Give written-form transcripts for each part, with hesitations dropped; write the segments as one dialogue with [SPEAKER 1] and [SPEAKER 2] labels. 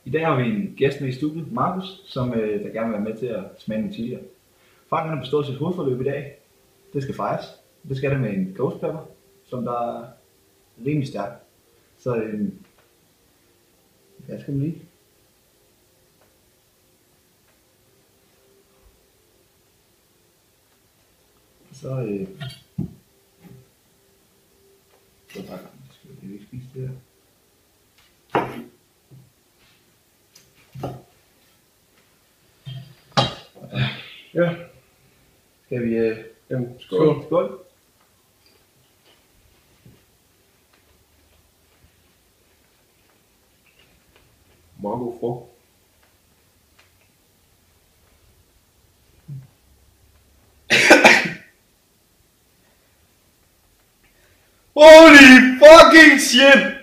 [SPEAKER 1] I dag har vi en gæst med i studiet, Markus, som der gerne vil være med til at smage nogle chilier. Frank har bestået sit hovedforløb i dag. Det skal fejres. Det skal det med en ghost pepper, som der er rimelig stærk. Så hvad skal man lige? Så skal vi ikke spise det her.
[SPEAKER 2] Ja.
[SPEAKER 1] Skal vi...
[SPEAKER 2] Skål.
[SPEAKER 1] Skål.
[SPEAKER 2] Meget god frugt.
[SPEAKER 3] Holy fucking shit!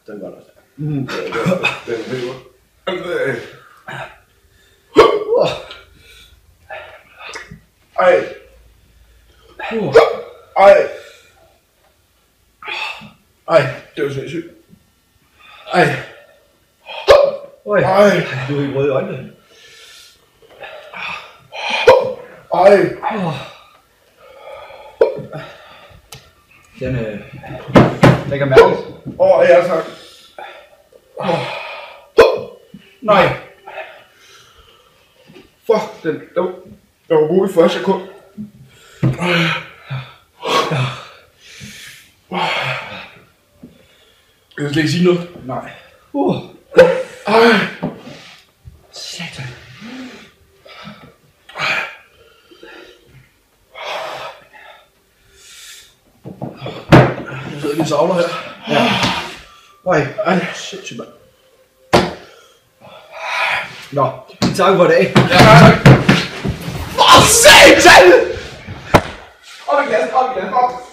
[SPEAKER 2] Den var der.
[SPEAKER 1] Mm.
[SPEAKER 2] Den hæver. Ej. Ej. Ej, det var sindssygt. Ej.
[SPEAKER 1] Oj,
[SPEAKER 2] Ej.
[SPEAKER 1] du er i røde øjne.
[SPEAKER 2] Ej.
[SPEAKER 1] Den kan mærkes.
[SPEAKER 2] Ja tak.
[SPEAKER 1] Nej.
[SPEAKER 2] Fuck, den var god i første sekund. Jeg kan slet ikke sige noget.
[SPEAKER 1] Nej.
[SPEAKER 2] Ej.
[SPEAKER 1] Satan.
[SPEAKER 2] Jeg sidder lige og savler her.
[SPEAKER 1] Ja. Ej,
[SPEAKER 2] Sindssygt, mand.
[SPEAKER 1] Nå, vi tager for i dag.
[SPEAKER 2] Ja, tak.
[SPEAKER 3] For satan!
[SPEAKER 2] Op i glas, op i glas, op.